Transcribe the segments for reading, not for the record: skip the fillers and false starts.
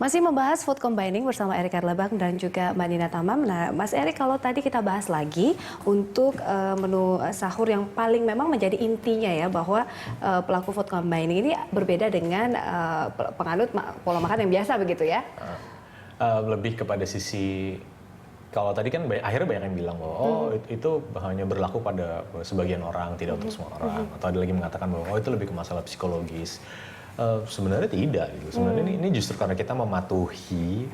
Masih membahas food combining bersama Erik Arlebang dan juga Mbak Nina Tamam. Nah, Mas Erik, kalau tadi kita bahas lagi untuk menu sahur yang paling memang menjadi intinya ya, bahwa pelaku food combining ini berbeda dengan penganut pola makan yang biasa begitu ya? Lebih kepada sisi, kalau tadi kan akhirnya banyak yang bilang bahwa itu hanya berlaku pada sebagian orang, tidak untuk semua orang. Atau ada lagi mengatakan bahwa itu lebih ke masalah psikologis. Sebenarnya tidak gitu. Sebenarnya ini justru karena kita mematuhi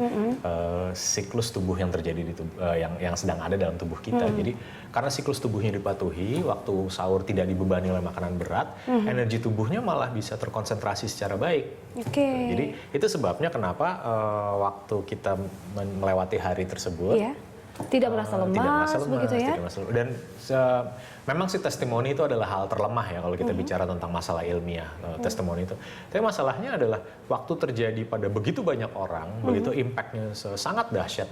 siklus tubuh yang terjadi di tubuh, yang sedang ada dalam tubuh kita. Jadi karena siklus tubuhnya dipatuhi, waktu sahur tidak dibebani oleh makanan berat, energi tubuhnya malah bisa terkonsentrasi secara baik. Jadi itu sebabnya kenapa waktu kita melewati hari tersebut tidak merasa lemas, begitu ya? Dan memang sih testimoni itu adalah hal terlemah ya kalau kita bicara tentang masalah ilmiah, testimoni itu. Tapi masalahnya adalah waktu terjadi pada begitu banyak orang, begitu impactnya sangat dahsyat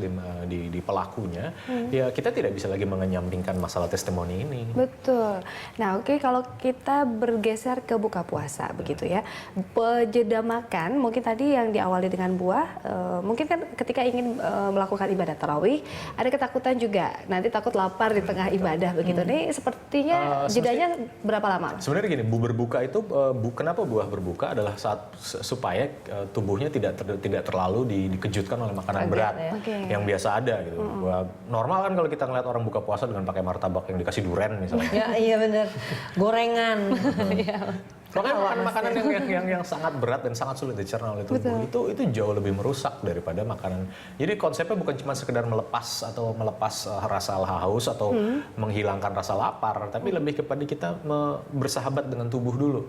di pelakunya, ya kita tidak bisa lagi mengenyampingkan masalah testimoni ini. Betul. Nah, kalau kita bergeser ke buka puasa begitu ya, jeda makan mungkin tadi yang diawali dengan buah, mungkin kan ketika ingin melakukan ibadah tarawih, ada ketakutan juga nanti takut lapar di tengah ibadah begitu. Nih sepertinya jedanya berapa lama? Sebenarnya gini, berbuka itu kenapa buah berbuka adalah supaya tubuhnya tidak terlalu dikejutkan oleh makanan berat yang biasa ada gitu. Normal kan kalau kita ngeliat orang buka puasa dengan pakai martabak yang dikasih duren misalnya. Ya iya benar, gorengan. Makanya makan makanan yang sangat berat dan sangat sulit dicerna oleh tubuh itu jauh lebih merusak daripada makanan. Jadi konsepnya bukan cuma sekedar melepas rasa haus atau menghilangkan rasa lapar, tapi lebih kepada kita bersahabat dengan tubuh dulu.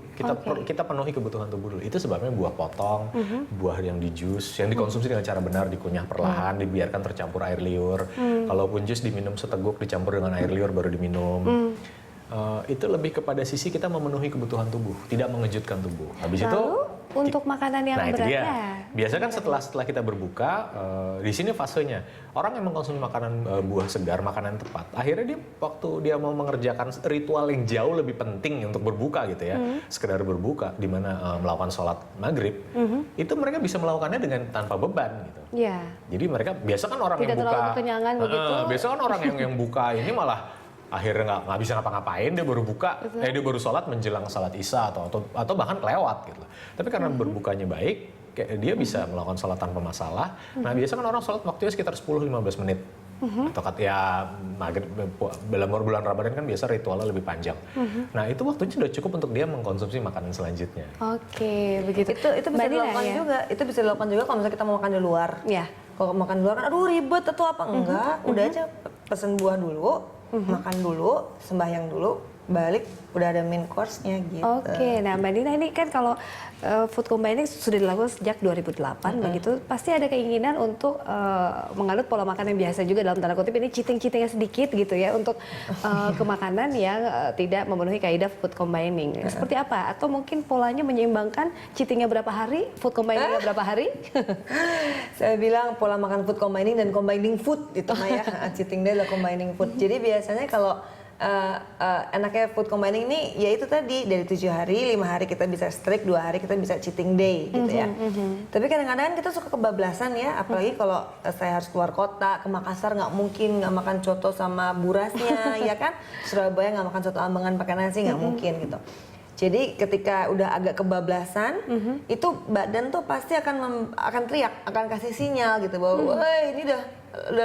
Kita penuhi kebutuhan tubuh dulu. Itu sebabnya buah potong, buah yang di jus, yang dikonsumsi dengan cara benar, dikunyah perlahan, dibiarkan tercampur air liur. Kalaupun jus diminum seteguk dicampur dengan air liur baru diminum. Itu lebih kepada sisi kita memenuhi kebutuhan tubuh, tidak mengejutkan tubuh. Habis itu untuk makanan yang berat biasa kan setelah kita berbuka, di sini fasenya orang yang mengkonsumsi makanan buah segar, makanan tepat, akhirnya dia waktu dia mau mengerjakan ritual yang jauh lebih penting untuk berbuka gitu ya, sekedar berbuka, di mana melakukan sholat maghrib, itu mereka bisa melakukannya dengan tanpa beban gitu. Jadi mereka biasa kan orang tidak yang buka, biasa kan orang yang buka ini malah akhirnya nggak bisa ngapa-ngapain, dia baru buka, dia baru sholat menjelang sholat isya atau bahkan kelewat gitu. Tapi karena berbukanya baik, dia bisa melakukan sholat tanpa masalah. Nah biasa kan orang sholat waktunya sekitar 10-15 menit. Atau ya dalam bulan Ramadan kan biasa ritualnya lebih panjang. Nah itu waktunya sudah cukup untuk dia mengkonsumsi makanan selanjutnya. Begitu. Itu bisa dilakukan juga. Itu bisa dilakukan juga kalau misalnya kita mau makan di luar. Kalau makan di luar kan aduh ribet atau apa, enggak. Udah aja pesen buah dulu. Makan dulu, sembahyang dulu, balik udah ada main course-nya gitu. Nah Mbak Nina ini kan kalau food combining sudah dilakukan sejak 2008 begitu, pasti ada keinginan untuk menganut pola makan yang biasa juga dalam tanda kutip ini cheating-cheatingnya sedikit gitu ya untuk ke makanan yang tidak memenuhi kaidah food combining. Seperti apa? Atau mungkin polanya menyeimbangkan cheatingnya berapa hari, food combiningnya berapa hari? Saya bilang pola makan food combining dan combining food itu mah ya. Cheating day adalah combining food. Jadi biasanya kalau enaknya food combining ini ya itu tadi dari 7 hari, 5 hari kita bisa strict, 2 hari kita bisa cheating day gitu ya. Tapi kadang-kadang kita suka kebablasan ya, apalagi kalau saya harus keluar kota, ke Makassar nggak mungkin nggak makan coto sama burasnya ya kan, Surabaya nggak makan soto ambengan pakai nasi nggak mungkin gitu. Jadi ketika udah agak kebablasan, itu badan tuh pasti akan teriak, akan kasih sinyal gitu bahwa, woi ini udah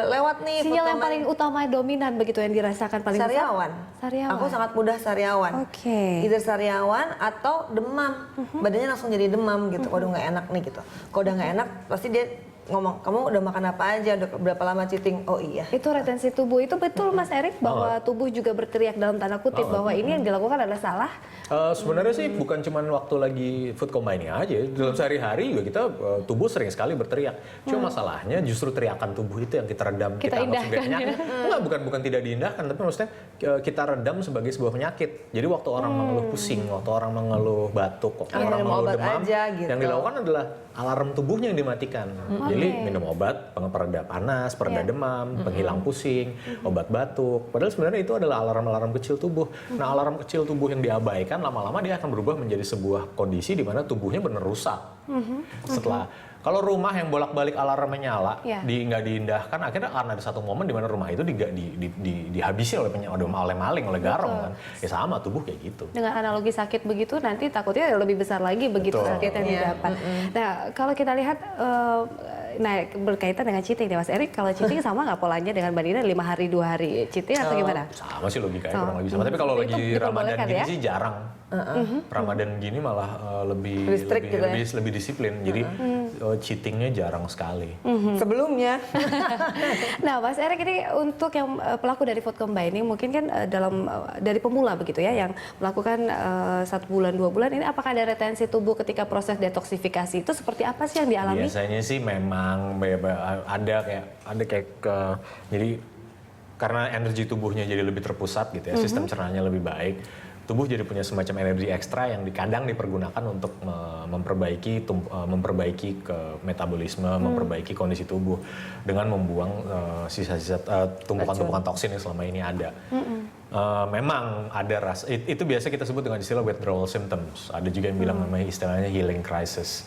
lewat nih. Sinyal yang paling utama dominan begitu yang dirasakan paling sariawan. Aku sangat mudah sariawan. Either sariawan atau demam, badannya langsung jadi demam gitu. Kalau udah nggak enak nih gitu. Kalau udah nggak enak, pasti dia ngomong, kamu udah makan apa aja, udah berapa lama cheating? Oh iya. Itu retensi tubuh, itu betul Mas Erik bahwa tubuh juga berteriak dalam tanda kutip bahwa ini yang dilakukan adalah salah? Sebenarnya sih bukan cuma waktu lagi food combining aja, dalam sehari-hari juga kita tubuh sering sekali berteriak. Cuma masalahnya justru teriakan tubuh itu yang kita redam, kita anggap sebagai penyakit. Bukan tidak diindahkan, tapi maksudnya kita redam sebagai sebuah penyakit. Jadi waktu orang mengeluh pusing, waktu orang mengeluh batuk, waktu orang mengeluh demam, gitu. Yang dilakukan adalah alarm tubuhnya yang dimatikan. Jadi minum obat pereda panas, pereda demam, penghilang pusing, obat batuk. Padahal sebenarnya itu adalah alarm-alarm kecil tubuh. Nah, alarm kecil tubuh yang diabaikan lama-lama dia akan berubah menjadi sebuah kondisi di mana tubuhnya benar rusak. Setelah Kalau rumah yang bolak-balik alarmnya nyala, Iya. nggak diindahkan, akhirnya akan ada satu momen di mana rumah itu dihabisi oleh maling, oleh garong kan. Ya sama, tubuh kayak gitu. Dengan analogi sakit begitu, nanti takutnya lebih besar lagi begitu Betul. sakit yang didapat. Nah, kalau kita lihat, nah berkaitan dengan cheating nih Mas Erik, kalau cheating sama nggak polanya dengan Mbak Dina 5 hari 2 hari cheating atau gimana? Sama sih logikanya kurang lebih sama. Tapi kalau Itu lagi Ramadan diperbolehkan gini ya? sih jarang. Ramadan gini malah Lebih strict gitu ya? lebih disiplin. Jadi cheatingnya jarang sekali. Sebelumnya. Nah, Mas Erik, ini untuk yang pelaku dari food combining mungkin kan dari pemula begitu ya, yang melakukan 1 bulan 2 bulan ini, apakah ada retensi tubuh ketika proses detoksifikasi itu seperti apa sih yang dialami? Biasanya sih memang ada jadi karena energi tubuhnya jadi lebih terpusat gitu ya, sistem cernanya lebih baik. Tubuh jadi punya semacam energi ekstra yang kadang dipergunakan untuk memperbaiki ke metabolisme, memperbaiki kondisi tubuh dengan membuang sisa-sisa tumpukan-tumpukan toksin yang selama ini ada. Memang ada itu biasa kita sebut dengan istilah withdrawal symptoms. Ada juga yang bilang namanya istilahnya healing crisis.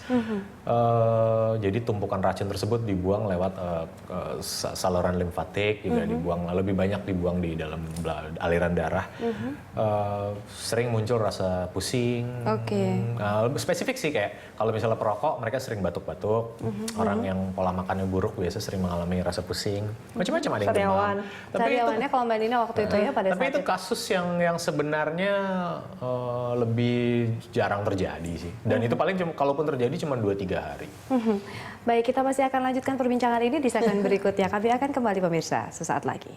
Jadi tumpukan racun tersebut dibuang lewat saluran limfatik, juga dibuang, lebih banyak dibuang di dalam aliran darah. Sering muncul rasa pusing. Spesifik sih, kayak kalau misalnya perokok, mereka sering batuk-batuk. Orang yang pola makannya buruk biasa sering mengalami rasa pusing. Macam-macam, ada yang demam. Sariawannya kalau Mbak Dina waktu itu ya pada saat itu kasus yang sebenarnya lebih jarang terjadi sih. Dan itu paling kalaupun terjadi cuma 2-3 hari. Baik, kita masih akan lanjutkan perbincangan ini di segmen berikutnya. Kami akan kembali pemirsa sesaat lagi.